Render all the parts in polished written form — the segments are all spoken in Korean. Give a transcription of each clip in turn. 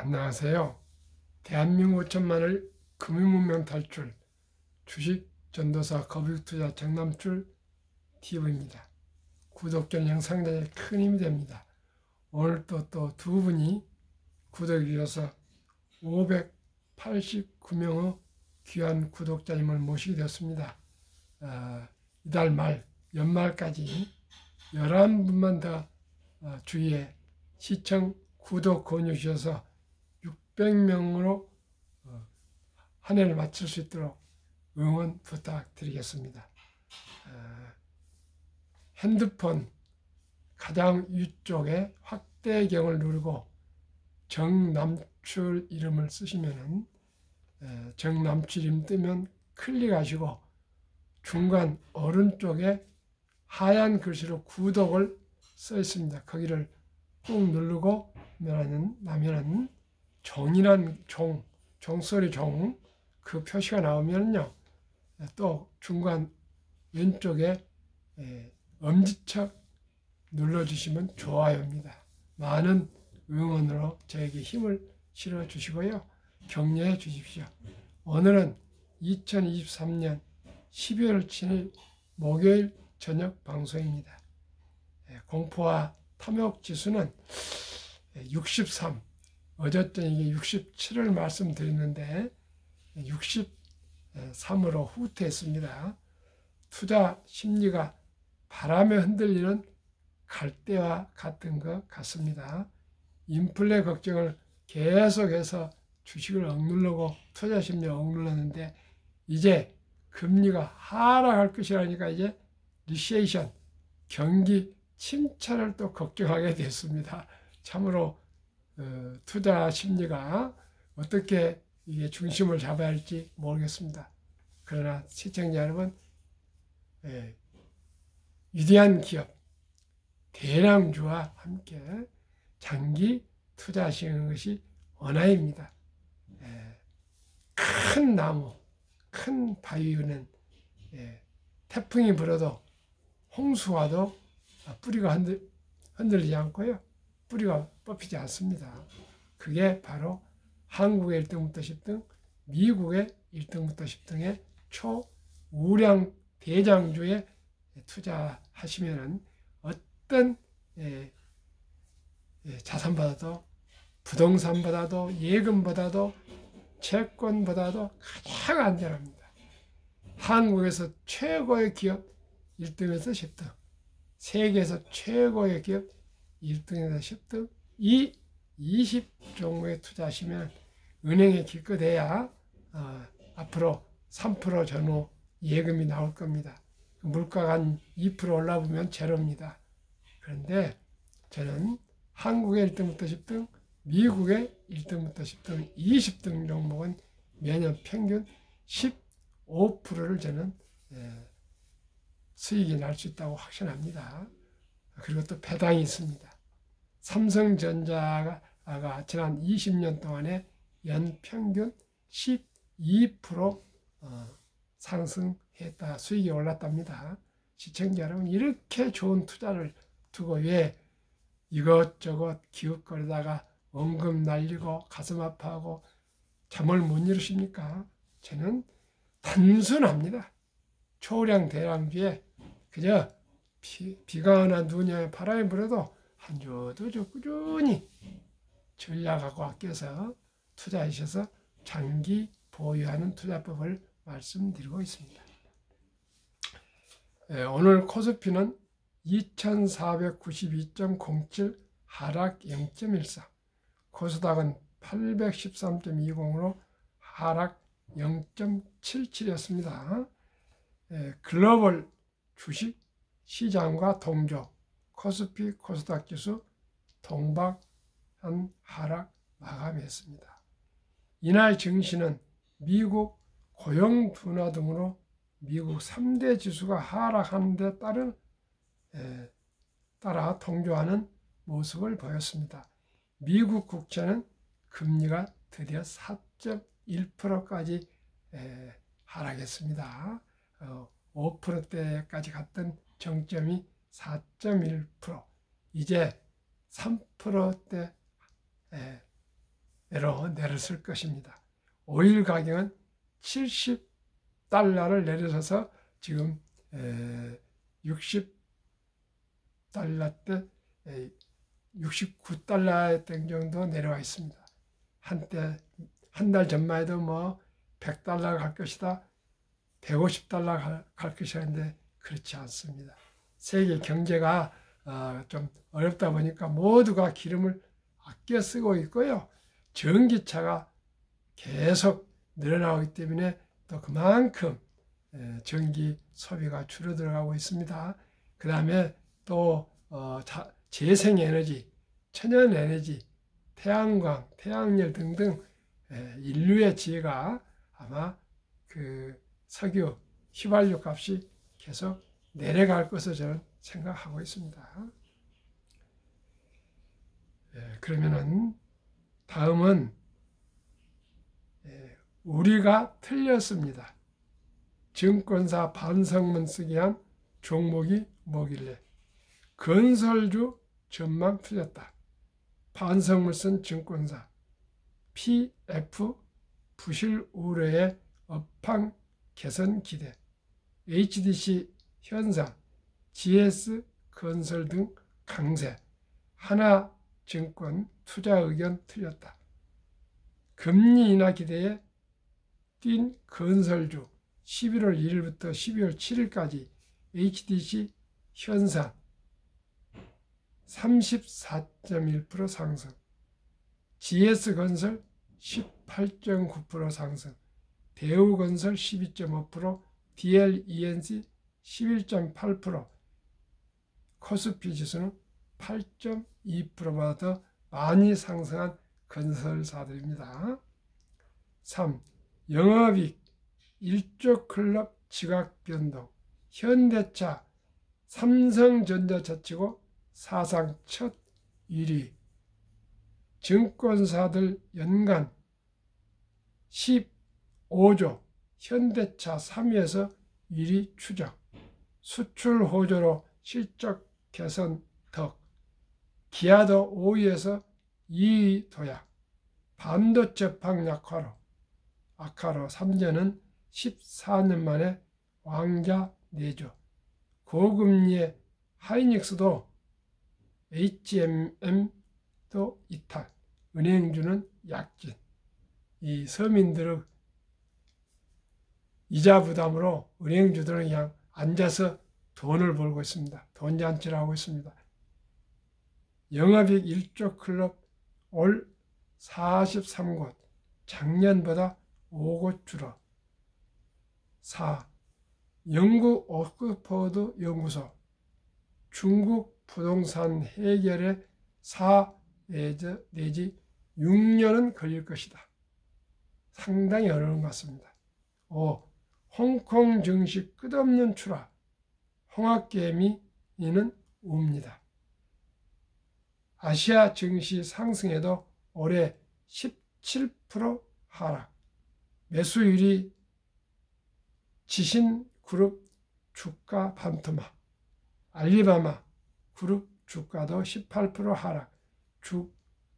안녕하세요. 대한민국 5천만을 금융문명 탈출 주식 전도사 거북투자 정남출 TV입니다. 구독자는 상당히 큰 힘이 됩니다. 오늘 또 두 분이 구독해 주셔서 589명의 귀한 구독자님을 모시게 되었습니다. 이달 말 연말까지 11분만 더 주위에 시청 구독 권유 주셔서 600명으로 한 해를 마칠 수 있도록 응원 부탁드리겠습니다. 핸드폰 가장 위쪽에 확대경을 누르고 정남출 이름을 쓰시면은 정남출 이름 뜨면 클릭하시고 중간 오른쪽에 하얀 글씨로 구독을 써 있습니다. 거기를 꾹 누르고 나면은 종이란 종소리 그 표시가 나오면요, 또 중간 왼쪽에 엄지척 눌러주시면 좋아요입니다. 많은 응원으로 저에게 힘을 실어 주시고요, 격려해 주십시오. 오늘은 2023년 12월 7일 목요일 저녁 방송입니다. 공포와 탐욕 지수는 63, 어쨌든 이게 67을 말씀드렸는데 63으로 후퇴했습니다. 투자 심리가 바람에 흔들리는 갈대와 같은 것 같습니다. 인플레 걱정을 계속해서 주식을 억누르고 투자 심리를 억눌렀는데 이제 금리가 하락할 것이라니까 이제 리세이션, 경기 침체를 또 걱정하게 됐습니다. 참으로 투자 심리가 어떻게 이게 중심을 잡아야 할지 모르겠습니다. 그러나 시청자 여러분, 위대한 기업, 대량주와 함께 장기 투자하시는 것이 원화입니다. 큰 나무, 큰 바위는 태풍이 불어도 홍수와도 뿌리가 흔들리지 않고요, 뿌리가 뽑히지 않습니다. 그게 바로 한국의 1등부터 10등, 미국의 1등부터 10등의 초우량 대장주에 투자하시면 어떤 자산보다도, 부동산보다도, 예금보다도, 채권보다도 가장 안전합니다. 한국에서 최고의 기업 1등에서 10등, 세계에서 최고의 기업 1등에서 10등, 이 20종목에 투자하시면 은행에 기껏해야 앞으로 3% 전후 예금이 나올 겁니다. 물가가 한 2% 올라보면 제로입니다. 그런데 저는 한국의 1등부터 10등, 미국의 1등부터 10등, 20등 종목은 매년 평균 15%를 저는 수익이 날 수 있다고 확신합니다. 그리고 또 배당이 있습니다. 삼성전자가 지난 20년 동안에 연평균 12% 상승했다, 수익이 올랐답니다. 시청자 여러분, 이렇게 좋은 투자를 두고 왜 이것저것 기웃거리다가 원금 날리고 가슴 아파하고 잠을 못 이루십니까? 저는 단순합니다. 초량 대량주에 그저 비가 오나 눈이 오나 바람이 불어도 한 주도 저 꾸준히 전략하고 아껴서 투자하셔서 장기 보유하는 투자법을 말씀드리고 있습니다. 오늘 코스피는 2492.07 하락 0.14, 코스닥은 813.20으로 하락 0.77이었습니다. 글로벌 주식 시장과 동조, 코스피, 코스닥 지수 동박한 하락 마감했습니다. 이날 증시는 미국 고용 둔화 등으로 미국 3대 지수가 하락하는 데 따라 동조하는 모습을 보였습니다. 미국 국채는 금리가 드디어 4.1%까지 하락했습니다. 5%대까지 갔던 정점이 4.1%, 이제 3%대 내렸을 것입니다. 오일 가격은 70달러를 내려서서 지금 60달러대 69달러 정도 내려와 있습니다. 한때 한 달 전만 해도 뭐 100달러 갈 것이다, 150달러 갈 것이다 했는데 그렇지 않습니다. 세계 경제가 좀 어렵다 보니까 모두가 기름을 아껴 쓰고 있고요. 전기차가 계속 늘어나기 때문에 또 그만큼 전기 소비가 줄어들어가고 있습니다. 그 다음에 또 재생에너지, 천연에너지, 태양광, 태양열 등등 인류의 지혜가 아마 그 석유, 휘발유 값이 계속 내려갈 것을 저는 생각하고 있습니다. 그러면은 다음은 우리가 틀렸습니다. 증권사 반성문 쓰기 한 종목이 뭐길래? 건설주 전망 틀렸다. 반성문 쓴 증권사 PF 부실 우려의 업황 개선 기대, HDC 현상, GS 건설 등 강세, 하나증권 투자 의견 틀렸다. 금리 인하 기대에 뛴 건설주 11월 1일부터 12월 7일까지 HDC 현상 34.1% 상승, GS건설 18.9% 상승, 대우건설 12.5%, DLENC 11.8%, 코스피 지수는 8.2%보다 더 많이 상승한 건설사들입니다. 3. 영업이익 1조 클럽 지각 변동, 현대차, 삼성전자 제치고 사상 첫 1위, 증권사들 연간 15조, 현대차 3위에서 1위 추적, 수출 호조로 실적 개선 덕, 기아도 5위에서 2위 도약, 반도체 업황 악화로 3년은 14년 만에 왕자 내조, 고금리의 하이닉스도 HMM도 이탈, 은행주는 약진. 이 서민들의 이자 부담으로 은행주들은 그냥 앉아서 돈을 벌고 있습니다. 돈잔치를 하고 있습니다. 영업이익 1조 클럽 올 43곳, 작년보다 5곳 줄어. 4. 영국 옥스퍼드 연구소, 중국 부동산 해결에 4 내지 6년은 걸릴 것이다. 상당히 어려운 것 같습니다. 5. 홍콩 증시 끝없는 추락, 홍학개미는 웁니다. 아시아 증시 상승에도 올해 17% 하락, 매수율이 지신그룹 주가 반토막, 알리바마 그룹 주가도 18% 하락,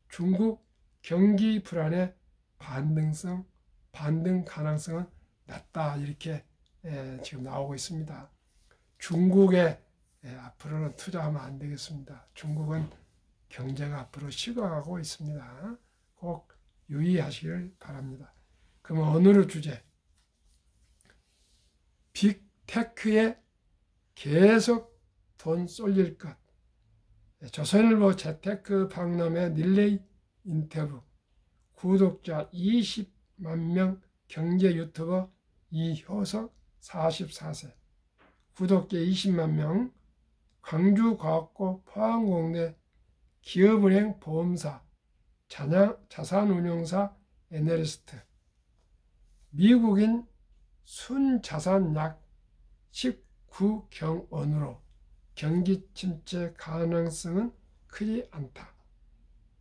중국 경기 불안의 반등 가능성은 낮다, 이렇게 지금 나오고 있습니다. 중국에 앞으로는 투자하면 안 되겠습니다. 중국은 경제가 앞으로 식어가고 있습니다. 꼭 유의하시길 바랍니다. 그럼 오늘의 주제, 빅테크에 계속 돈 쏠릴 것. 조선일보 재테크 박람회 릴레이 인터뷰, 구독자 20만 명 경제 유튜버 이효석 44세, 구독자 20만 명 광주과학고 포항공대 기업은행 보험사 자산운용사 애널리스트, 미국인 순자산 약 19경원으로 경기 침체 가능성은 크지 않다.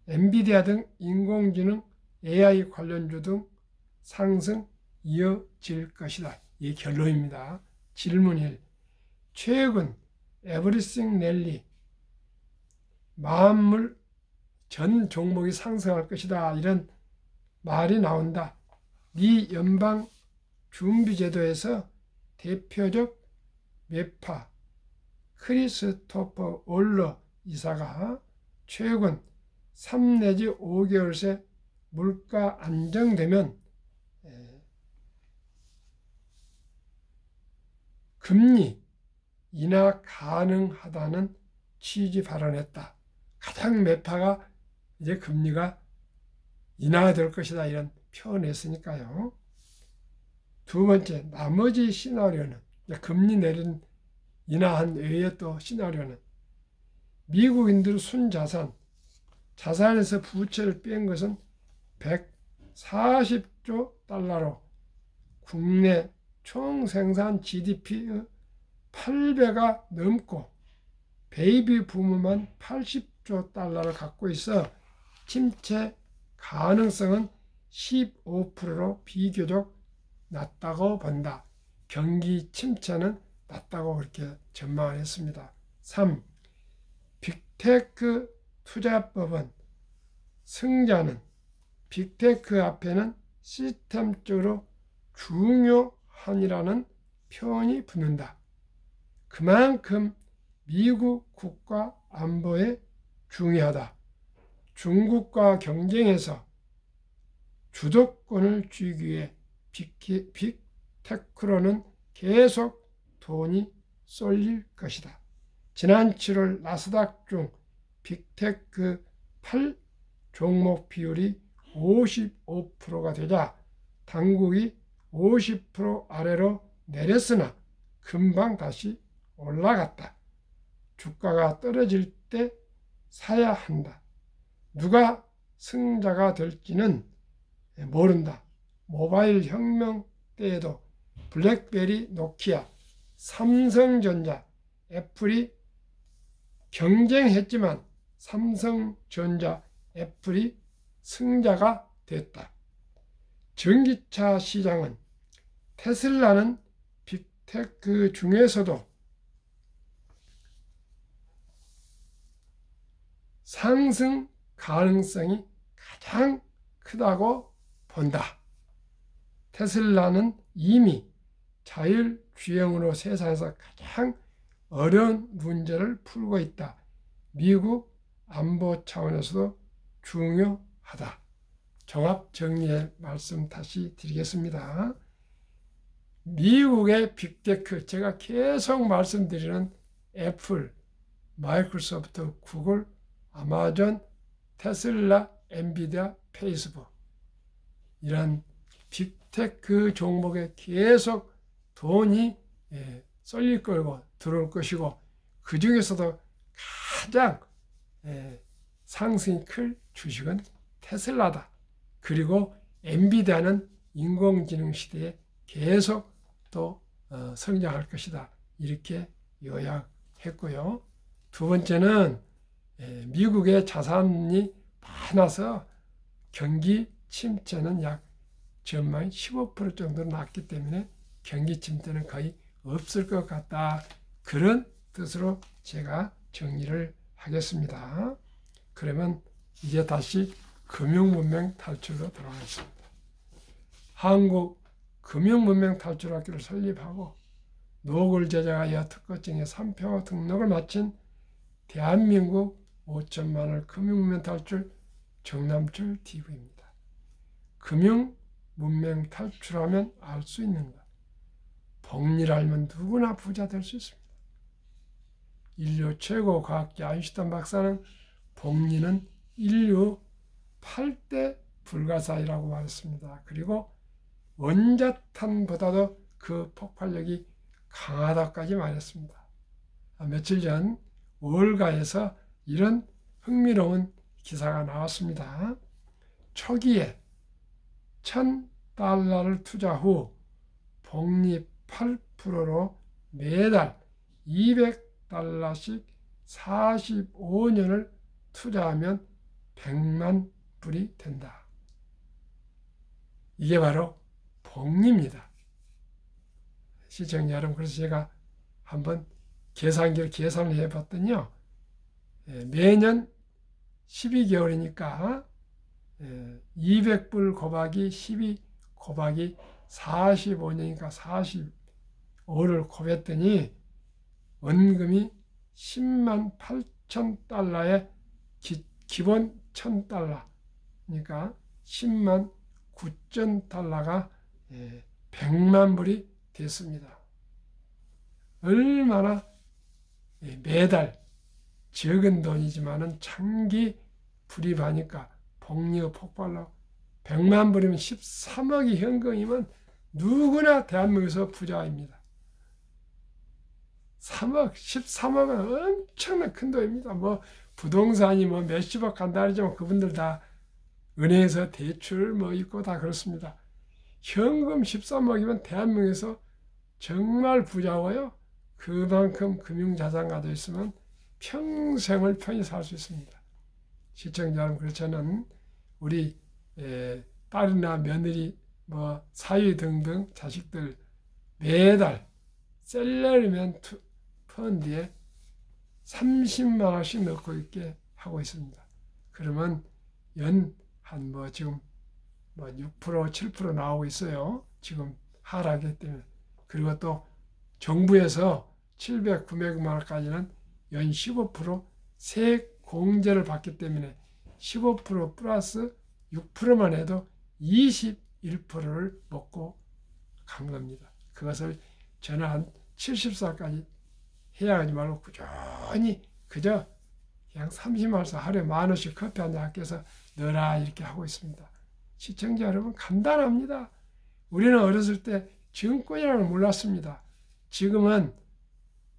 엔비디아 등 인공지능 AI 관련주 등 상승 이어질 것이다. 이 결론입니다. 질문 1. 최근 에브리싱 랠리, 만물 전 종목이 상승할 것이다, 이런 말이 나온다. 미 연방 준비제도에서 대표적 매파 크리스토퍼 올러 이사가 최근 3 내지 5개월 새 물가 안정되면 금리 인하 가능하다는 취지 발언했다. 가장 매파가 이제 금리가 인하될 것이다 이런 표현했으니까요. 두 번째, 나머지 시나리오는 금리 내린 인하한 외에 또 시나리오는 미국인들 순자산, 자산에서 부채를 뺀 것은 140조 달러로 국내 총생산 GDP의 8배가 넘고 베이비 부문만 80조 달러를 갖고 있어 침체 가능성은 15%로 비교적 낮다고 본다. 경기 침체는 낮다고 그렇게 전망을 했습니다. 3. 빅테크 투자법은 승자는 빅테크 앞에는 시스템적으로 중요한이라는 표현이 붙는다. 그만큼 미국 국가 안보에 중요하다. 중국과 경쟁해서 주도권을 쥐기 위해 빅테크로는 계속 돈이 쏠릴 것이다. 지난 7월 나스닥 중 빅테크 8 종목 비율이 55%가 되자 당국이 50% 아래로 내렸으나 금방 다시 올라갔다. 주가가 떨어질 때 사야 한다. 누가 승자가 될지는 모른다. 모바일 혁명 때에도 블랙베리, 노키아, 삼성전자, 애플이 경쟁했지만 삼성전자, 애플이 승자가 됐다. 전기차 시장은 테슬라는 빅테크 중에서도 상승 가능성이 가장 크다고 본다. 테슬라는 이미 자율주행으로 세상에서 가장 어려운 문제를 풀고 있다. 미국 안보 차원에서도 중요하다. 종합 정리의 말씀 다시 드리겠습니다. 미국의 빅테크, 제가 계속 말씀드리는 애플, 마이크로소프트, 구글, 아마존, 테슬라, 엔비디아, 페이스북 이런 빅테크 종목에 계속 돈이 쏠릴 거고 들어올 것이고 그 중에서도 가장 상승이 클 주식은 테슬라다. 그리고 엔비디아는 인공지능 시대에 계속 또 성장할 것이다. 이렇게 요약했고요. 두 번째는 미국의 자산이 많아서 경기 침체는 약 전망이 15% 정도로 났기 때문에 경기 침체는 거의 없을 것 같다. 그런 뜻으로 제가 정리를 하겠습니다. 그러면 이제 다시 금융문명 탈출로 들어가겠습니다. 한국 금융문명 탈출학교를 설립하고 노골 제작하여 특허증에 3표 등록을 마친 대한민국 5천만원 금융문명 탈출 정남철 TV입니다. 금융문명 탈출하면 알 수 있는 것. 복리를 알면 누구나 부자 될 수 있습니다. 인류 최고 과학자 아인슈타인 박사는 복리는 인류 8대 불가사의라고 말했습니다. 그리고 원자탄보다도 그 폭발력이 강하다까지 말했습니다. 며칠 전 월가에서 이런 흥미로운 기사가 나왔습니다. 초기에 $1,000를 투자 후 복리 8%로 매달 $200씩 45년을 투자하면 100만 불이 된다. 이게 바로 복리입니다. 시청자 여러분, 그래서 제가 한번 계산기를 계산을 해봤더니요. 매년 12개월이니까 200불 곱하기 12 곱하기 45년이니까 45를 곱했더니 원금이 10만 8천 달러에 기본 1000달러, 그러니까 10만 9천 달러가 100만 불이 됐습니다. 얼마나 매달 적은 돈이지만은 장기 불입하니까 복리의 폭발로 100만 불이면 13억이 현금이면 누구나 대한민국에서 부자입니다. 3억, 13억은 엄청난 큰 돈입니다. 뭐 부동산이 뭐 몇십억 간다 하지만 그분들 다 은행에서 대출 뭐 있고 다 그렇습니다. 현금 13억이면 대한민국에서 정말 부자고요. 그만큼 금융자산 가지고 있으면 평생을 편히 살 수 있습니다. 시청자 여러분, 그래서 저는 우리 딸이나 며느리, 뭐 사위 등등 자식들 매달 셀러리맨 펀드에 30만 원씩 넣고 있게 하고 있습니다. 그러면 연 한 뭐 지금 뭐 6%, 7% 나오고 있어요. 지금 하락이기 때문에. 그리고 또 정부에서 700, 900만 원까지는 연 15% 세액 공제를 받기 때문에 15% 플러스 6%만 해도 21%를 먹고 간 겁니다. 그것을 저는 한 70살까지 해야 하지 말고 꾸준히 그저 그냥 30만 원에서 하루에 10,000원씩 커피 한잔 아껴서 넣어라 이렇게 하고 있습니다. 시청자 여러분, 간단합니다. 우리는 어렸을 때 증권이라는 걸 몰랐습니다. 지금은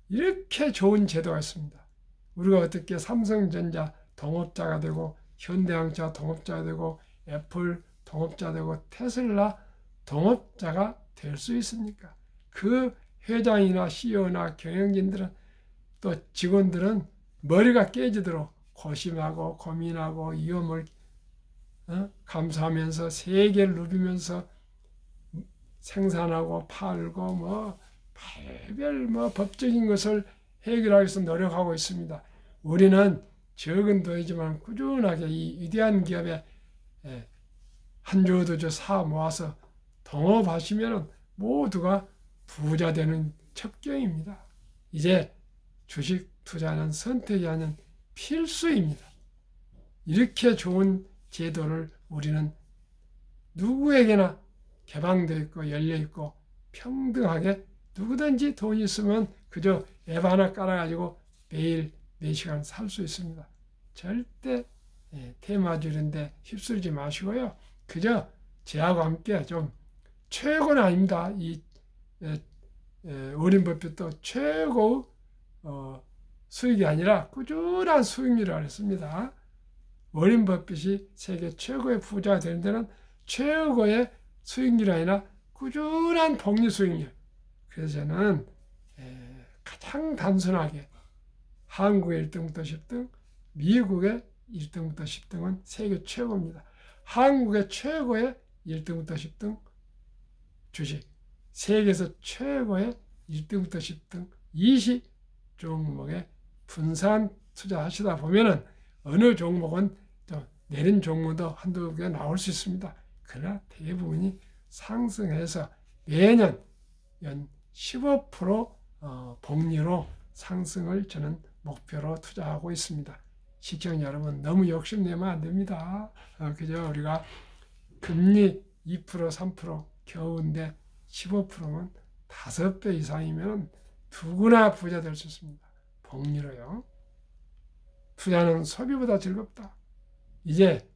이렇게 좋은 제도가 있습니다. 우리가 어떻게 삼성전자 동업자가 되고 현대자동차 동업자가 되고 애플 동업자가 되고 테슬라 동업자가 될 수 있습니까? 그 회장이나 CEO나 경영진들은 또 직원들은 머리가 깨지도록 고심하고 고민하고 위험을 감수하면서 세계를 누비면서 생산하고 팔고 뭐 별별 뭐 법적인 것을 해결하기 위해서 노력하고 있습니다. 우리는 적은 돈이지만 꾸준하게 이 위대한 기업에 한 주 두 주 사 모아서 동업하시면 모두가 부자 되는 첩경입니다. 이제 주식 투자는 선택이 아닌 필수입니다. 이렇게 좋은 제도를 우리는 누구에게나 개방되어 있고 열려 있고 평등하게 누구든지 돈이 있으면 그저 앱 하나 깔아가지고 매일 4시간 살 수 있습니다. 절대 테마주의인데 휩쓸지 마시고요. 그저 저하고 함께 좀 최고는 아닙니다. 이 워런 버핏도 최고 수익이 아니라 꾸준한 수익률이라고 했습니다. 워런 버핏이 세계 최고의 부자가 되는 데는 최고의 수익률이 아니라 꾸준한 복리 수익률. 그래서 저는 가장 단순하게 한국의 1등부터 10등, 미국의 1등부터 10등은 세계 최고입니다. 한국의 최고의 1등부터 10등 주식, 세계에서 최고의 1등부터 10등 20 종목에 분산 투자하시다 보면은 어느 종목은 또 내린 종목도 한두 개 나올 수 있습니다. 그러나 대부분이 상승해서 매년 연 15% 복리로 상승을 저는 목표로 투자하고 있습니다. 시청자 여러분, 너무 욕심내면 안 됩니다. 그저 우리가 금리 2%, 3% 겨우인데 15%면 5배 이상이면 누구나 부자 될 수 있습니다. 복리로요. 투자는 소비보다 즐겁다. 이제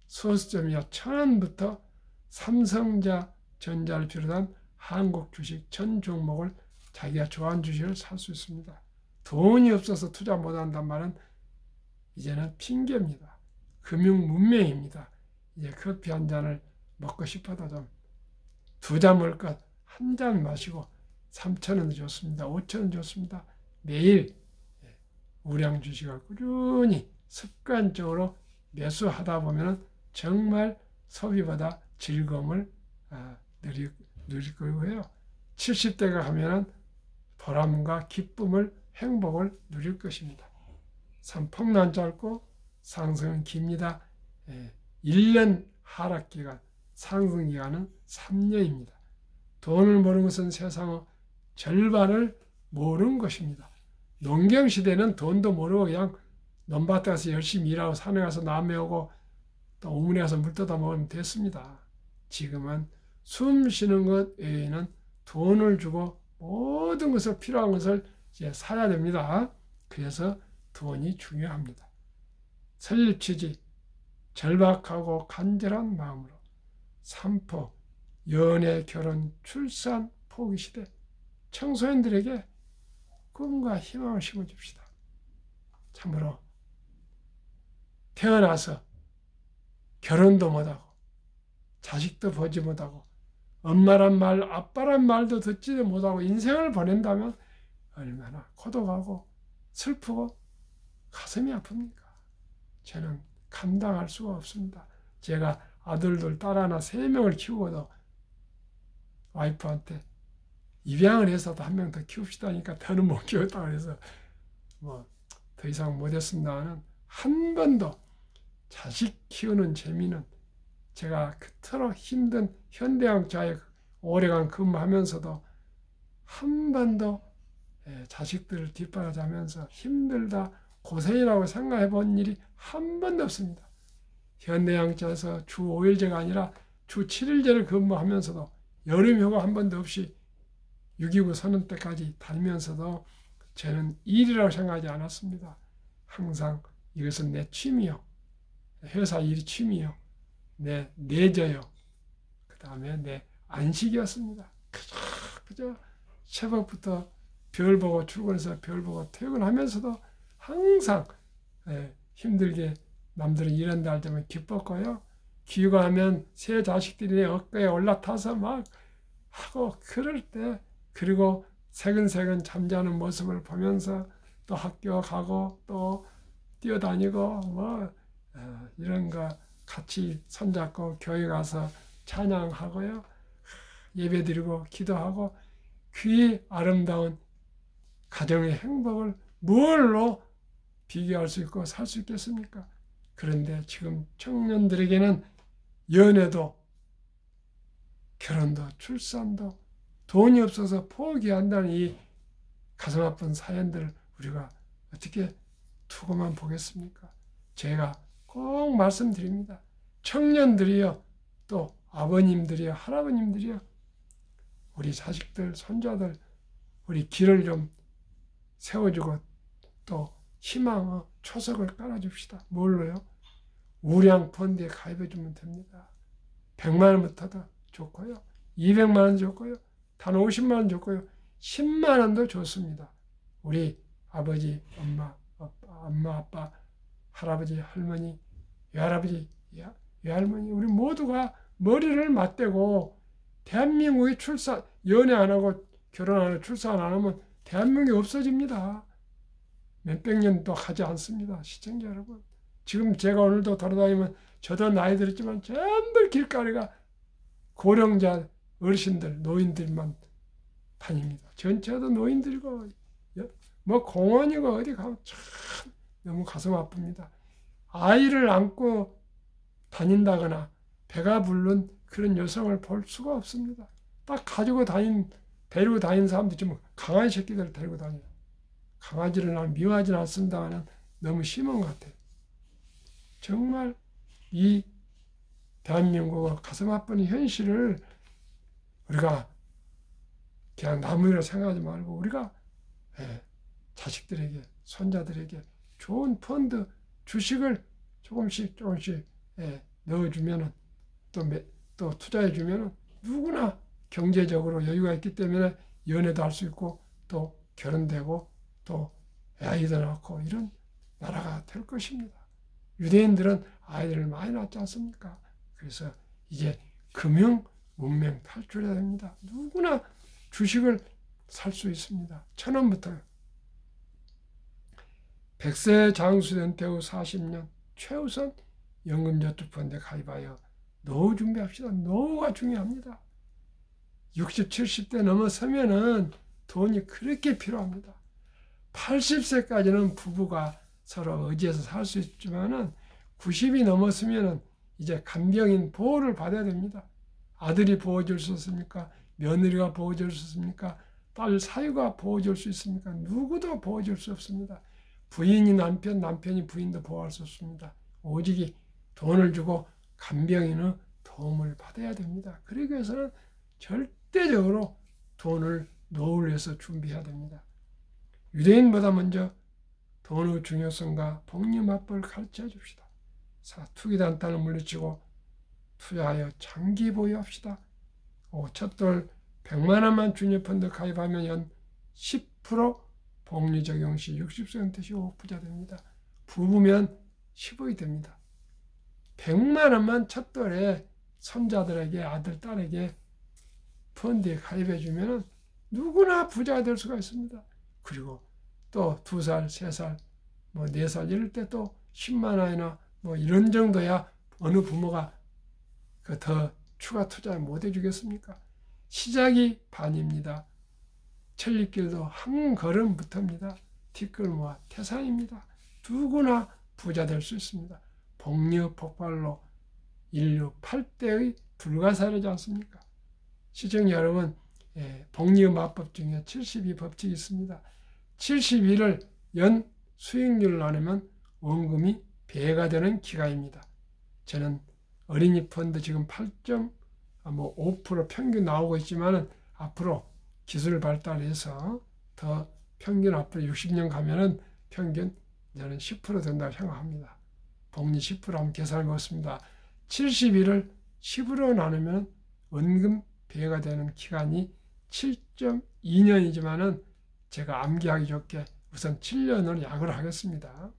소수점이야 1,000원부터 삼성전자를 비롯한 한국 주식 전 종목을 자기가 좋아하는 주식을 살 수 있습니다. 돈이 없어서 투자 못한단 말은 이제는 핑계입니다. 금융 문맹입니다. 이제 커피 한 잔을 먹고 싶어도 좀 두 잔 먹을 것 한 잔 마시고 3,000원 좋습니다. 5,000원 좋습니다. 매일 우량 주식을 꾸준히 습관적으로 매수하다 보면 정말 소비보다 즐거움을 누릴 거고요. 70대가 가면 보람과 기쁨을, 행복을 누릴 것입니다. 산폭난 짧고 상승은 깁니다. 1년 하락기간, 상승기간은 3년입니다. 돈을 모르는 것은 세상의 절반을 모르는 것입니다. 농경시대는 돈도 모르고 그냥 논밭에 가서 열심히 일하고 산에 가서 남해 오고 또 우물에 가서 물 떠다 먹으면 됐습니다. 지금은 숨 쉬는 것 외에는 돈을 주고 모든 것을 필요한 것을 이제 사야 됩니다. 그래서 돈이 중요합니다. 설립취지, 절박하고 간절한 마음으로 산포, 연애, 결혼, 출산, 포기 시대 청소년들에게 꿈과 희망을 심어줍시다. 참으로 태어나서 결혼도 못하고 자식도 보지 못하고 엄마란 말, 아빠란 말도 듣지도 못하고 인생을 보낸다면 얼마나 고독하고 슬프고 가슴이 아픕니까? 저는 감당할 수가 없습니다. 제가 아들들, 딸 하나 3명을 키우고도 와이프한테 입양을 해서도 한 명 더 키웁시다 하니까 더는 못 키웠다 그래서 더 이상 못했습니다만 한 번도 자식 키우는 재미는 제가 그토록 힘든 현대양자에 오래간 근무하면서도 한 번도 자식들을 뒷바라지하면서 힘들다 고생이라고 생각해 본 일이 한 번도 없습니다. 현대양자에서 주 5일제가 아니라 주 7일제를 근무하면서도 여름휴가 한 번도 없이 6.29 선언 때까지 다니면서도 저는 일이라고 생각하지 않았습니다. 항상 이것은 내 취미요. 회사 일이 취미요. 내 내저요. 그 다음에 내 안식이었습니다. 그저 새벽부터 별 보고 출근해서 별 보고 퇴근하면서도 항상 힘들게 남들은 일한다 할 때만 기뻤고요. 귀가하면 새 자식들이 내 어깨에 올라타서 막 하고 그럴 때 그리고 새근새근 잠자는 모습을 보면서 또 학교 가고 또 뛰어다니고 이런 거 같이 손잡고 교회 가서 찬양하고요. 예배드리고 기도하고 귀 아름다운 가정의 행복을 뭘로 비교할 수 있고 살 수 있겠습니까? 그런데 지금 청년들에게는 연애도 결혼도 출산도 돈이 없어서 포기한다는 이 가슴 아픈 사연들을 우리가 어떻게 두고만 보겠습니까? 제가 꼭 말씀드립니다. 청년들이요, 또 아버님들이요, 할아버님들이요, 우리 자식들, 손자들, 우리 길을 좀 세워주고 또 희망의 초석을 깔아줍시다. 뭘로요? 우량 펀드에 가입해주면 됩니다. 100만 원부터도 좋고요. 200만 원 좋고요. 단 50만 원 좋고요. 10만 원도 좋습니다. 우리 아버지, 엄마, 아빠, 할아버지, 할머니, 외할아버지, 외할머니 우리 모두가 머리를 맞대고 대한민국이 연애 안 하고 결혼 안 하고 출산 안 하면 대한민국이 없어집니다. 몇백 년도 가지 않습니다. 시청자 여러분. 지금 제가 오늘도 돌아다니면 저도 나이 들었지만 전부 길거리가 고령자, 어르신들, 노인들만 다닙니다. 전체도 노인들이고 공원이고 어디 가면 참 너무 가슴 아픕니다. 아이를 안고 다닌다거나 배가 부른 그런 여성을 볼 수가 없습니다. 딱 데리고 다니는 사람들 좀 강아지 새끼들을 데리고 다녀요. 강아지를 난 미워하지는 않습니다만 너무 심한 것 같아요. 정말 이 대한민국의 가슴 아픈 현실을 우리가 그냥 남의로 생각하지 말고 우리가 자식들에게 손자들에게 좋은 펀드 주식을 조금씩 넣어주면은 또 투자해주면은 누구나 경제적으로 여유가 있기 때문에 연애도 할 수 있고 또 결혼되고 또 아이도 낳고 이런 나라가 될 것입니다. 유대인들은 아이들을 많이 낳지 않습니까? 그래서 이제 금융 문명 탈출해야 됩니다. 누구나 주식을 살 수 있습니다. 1,000원부터요. 100세 장수된 때후 40년 최우선 연금저축펀드에 가입하여 노후 준비합시다. 노후가 중요합니다. 60, 70대 넘어서면은 돈이 그렇게 필요합니다. 80세까지는 부부가 서로 의지해서 살 수 있지만은 90이 넘었으면은 이제 간병인 보호를 받아야 됩니다. 아들이 보호해줄 수 있습니까? 며느리가 보호해줄 수 있습니까? 딸 사위가 보호해줄 수 있습니까? 누구도 보호해줄 수 없습니다. 부인이 남편, 남편이 부인도 보호할 수 없습니다. 오직 돈을 주고 간병인의 도움을 받아야 됩니다. 그러기 위해서는 절대적으로 돈을 노후를 위해서 준비해야 됩니다. 유대인보다 먼저 돈의 중요성과 복리맞법을 가르쳐 줍시다. 투기단단을 물리치고 투자하여 장기 보유합시다. 첫돌 100만 원만 주니펀드 가입하면 연 10% 복리 적용 시 60%씩 부자 됩니다. 부부면 10억이 됩니다. 100만 원만 첫돌에 손자들에게 아들, 딸에게 펀드에 가입해 주면 누구나 부자가 될 수가 있습니다. 그리고 또 2살, 3살, 4살 이럴 때 또 10만 원이나 이런 정도야 어느 부모가 더 추가 투자 못 해주겠습니까? 시작이 반입니다. 천리길도 한 걸음부터입니다. 뒷걸음과 태산입니다. 누구나 부자 될 수 있습니다. 복리 폭발로 인류 8대의 불가사리지 않습니까? 시청자 여러분, 복리 맞법 중에 72법칙이 있습니다. 71을 연 수익률을 나누면 원금이 배가 되는 기간입니다. 저는 어린이 펀드 지금 8.5% 평균 나오고 있지만 앞으로 기술 발달해서 더 평균 앞으로 60년 가면은 평균 저는 10% 된다고 생각합니다. 복리 10% 한번 계산해 보겠습니다. 71을 10으로 나누면 원금 배가 되는 기간이 7.2년이지만은 제가 암기하기 좋게 우선 7년을 약을 하겠습니다.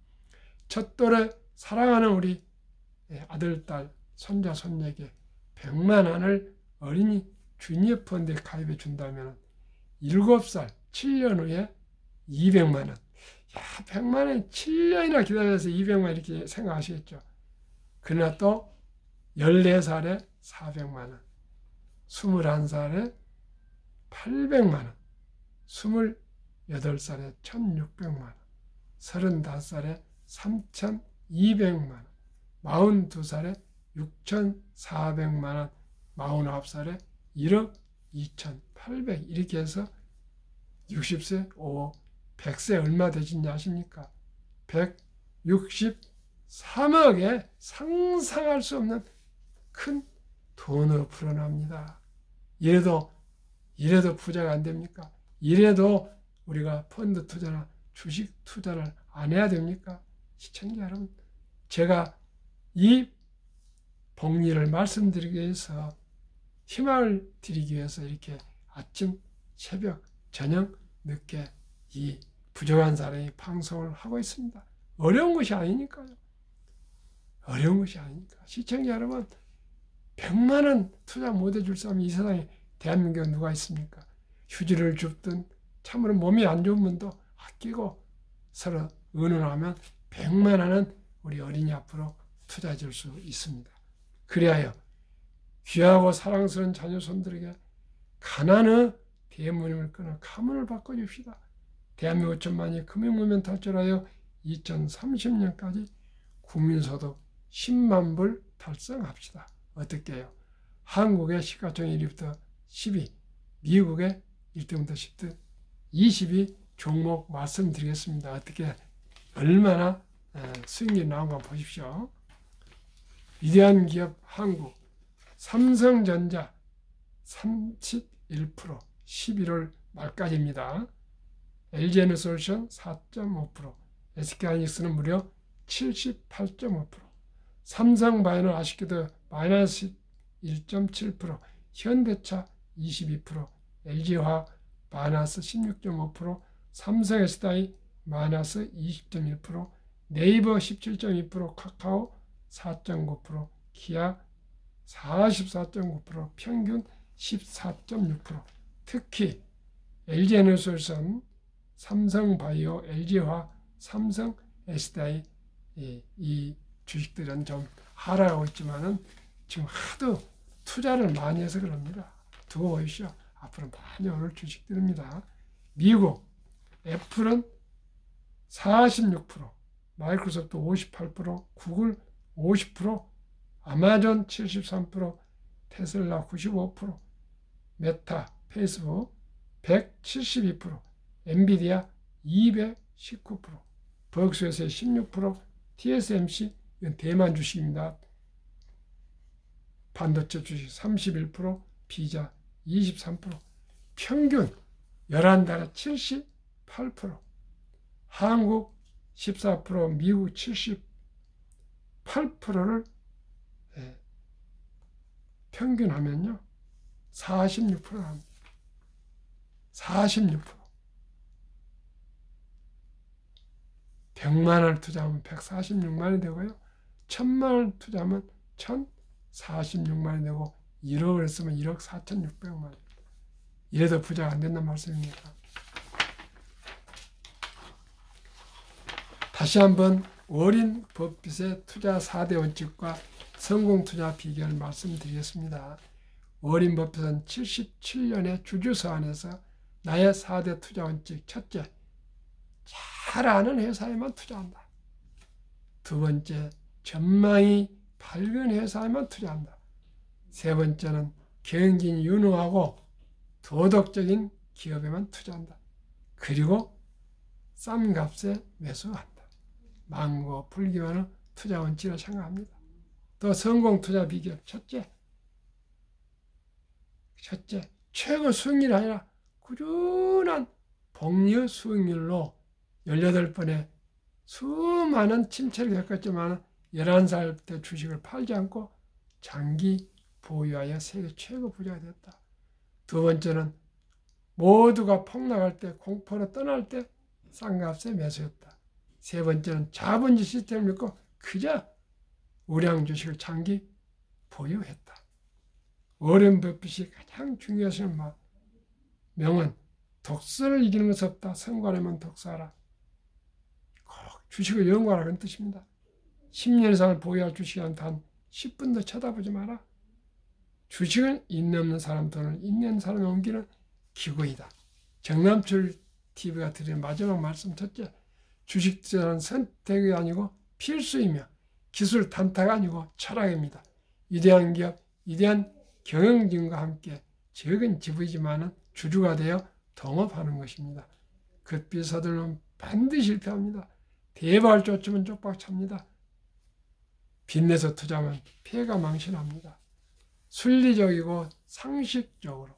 첫돌에 사랑하는 우리 아들, 딸, 손자, 손녀에게 100만 원을 어린이 주니어 펀드에 가입해 준다면 7살, 7년 후에 200만 원. 100만 원 7년이나 기다려서 200만 원 이렇게 생각하시겠죠. 그러나 또 14살에 400만 원, 21살에 800만 원, 28살에 1600만 원, 35살에 3200만 원, 42살에 6400만 원, 49살에 1억 2800 이렇게 해서 60세, 5억, 100세 얼마 되시냐 아십니까? 163억에 상상할 수 없는 큰 돈으로 불어납니다. 이래도 부자가 안 됩니까? 이래도 우리가 펀드 투자나 주식 투자를 안 해야 됩니까? 시청자 여러분, 제가 이 복리를 말씀드리기 위해서 희망을 드리기 위해서 이렇게 아침, 새벽, 저녁, 늦게 이 부족한 사람이 방송을 하고 있습니다. 어려운 것이 아니니까요. 어려운 것이 아니니까. 시청자 여러분, 100만 원 투자 못 해줄 사람이 이 세상에 대한민국에 누가 있습니까? 휴지를 줍든 참으로 몸이 안 좋은 분도 아끼고 서로 의논하면 100만 원은 우리 어린이 앞으로 투자해 줄 수 있습니다. 그리하여 귀하고 사랑스러운 자녀 손들에게 가난의 대문을 끊어 가문을 바꿔줍시다. 대한민국 5천만이 금융무명 탈출하여 2030년까지 국민소득 10만 불 달성합시다. 어떻게 해요? 한국의 시가총액 1위부터 10위, 미국의 1등부터 10등, 20위 종목 말씀드리겠습니다. 어떻게 얼마나 수익률이 나온 거 보십시오. 위대한 기업 한국, 삼성전자 31% 11월 말까지입니다. LG에너솔루션 4.5%, SK하이닉스는 무려 78.5%, 삼성바이오는 아쉽게도 마이너스 1.7%, 현대차 22%, LG화학 마이너스 16.5%, 삼성 SDI 마이너스 20.1%, 네이버 17.2%, 카카오 4.9%, 기아 44.9%, 평균 14.6%. 특히 LG에너솔루션, 삼성바이오, LG화학, 삼성 SDI 이 주식들은 좀 하락하고 있지만은 지금 하도 투자를 많이 해서 그럽니다. 두고 보십시오. 앞으로 많이 오를 주식들입니다. 미국 애플은 46%, 마이크로소프트 58%, 구글 50%, 아마존 73%, 테슬라 95%, 메타, 페이스북 172%, 엔비디아 219%, 버크셔스의 16%, TSMC, 이건 대만 주식입니다. 반도체 주식 31%, 비자 23%, 평균 11달에 78%, 한국 14%, 미국 78%를 평균하면요 46% 합니다. 46%. 100만 원을 투자하면 146만 원이 되고요. 1000만 원 투자하면 1046만 원이 되고 1억을 했으면 1억 4600만 원. 이래도 부자가 안 된다는 말씀입니다. 다시 한번 워린 버핏의 투자 4대 원칙과 성공 투자 비결을 말씀드리겠습니다. 워린 버핏은 77년에 주주서한에서 나의 4대 투자 원칙 첫째, 잘 아는 회사에만 투자한다. 두 번째, 전망이 밝은 회사에만 투자한다. 세 번째는 경영진이 유능하고 도덕적인 기업에만 투자한다. 그리고 싼 값에 매수한다. 망고, 불기만은 투자 원칙을 생각합니다. 또 성공 투자 비결 첫째, 최고 수익률이 아니라 꾸준한 복리 수익률로 18번에 수많은 침체를 겪었지만 11살 때 주식을 팔지 않고 장기 보유하여 세계 최고 부자가 됐다. 두 번째는 모두가 폭락할 때, 공포로 떠날 때 싼 값에 매수했다. 세 번째는 자본주의 시스템을 믿고 그저 우량 주식을 장기 보유했다. 워렌 버핏이 가장 중요하신 명언, 독서를 이기는 것은 없다. 성공하려면 독서하라. 꼭 주식을 연구하라 그런 뜻입니다. 10년 이상을 보유할 주식은 단 10분도 쳐다보지 마라. 주식은 인내 없는 사람 돈을 인내 있는 사람에 옮기는 기구이다. 정남철 TV가 드리는 마지막 말씀 첫째, 주식 투자는 선택이 아니고 필수이며 기술 단타가 아니고 철학입니다. 위대한 기업, 위대한 경영진과 함께 적은 지분이지만 주주가 되어 동업하는 것입니다. 급히 서둘러면 반드시 실패합니다. 대박을 쫓으면 쪽박 찹니다. 빚내서 투자하면 폐가 망신합니다. 순리적이고 상식적으로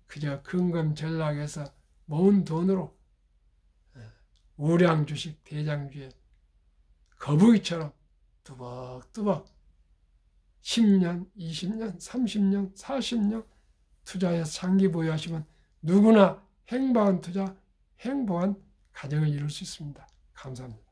그저 근검전략에서 모은 돈으로 우량 주식 대장주에 거북이처럼 뚜벅뚜벅 10년, 20년, 30년, 40년 투자해서 장기 보유하시면 누구나 행복한 투자, 행복한 가정을 이룰 수 있습니다. 감사합니다.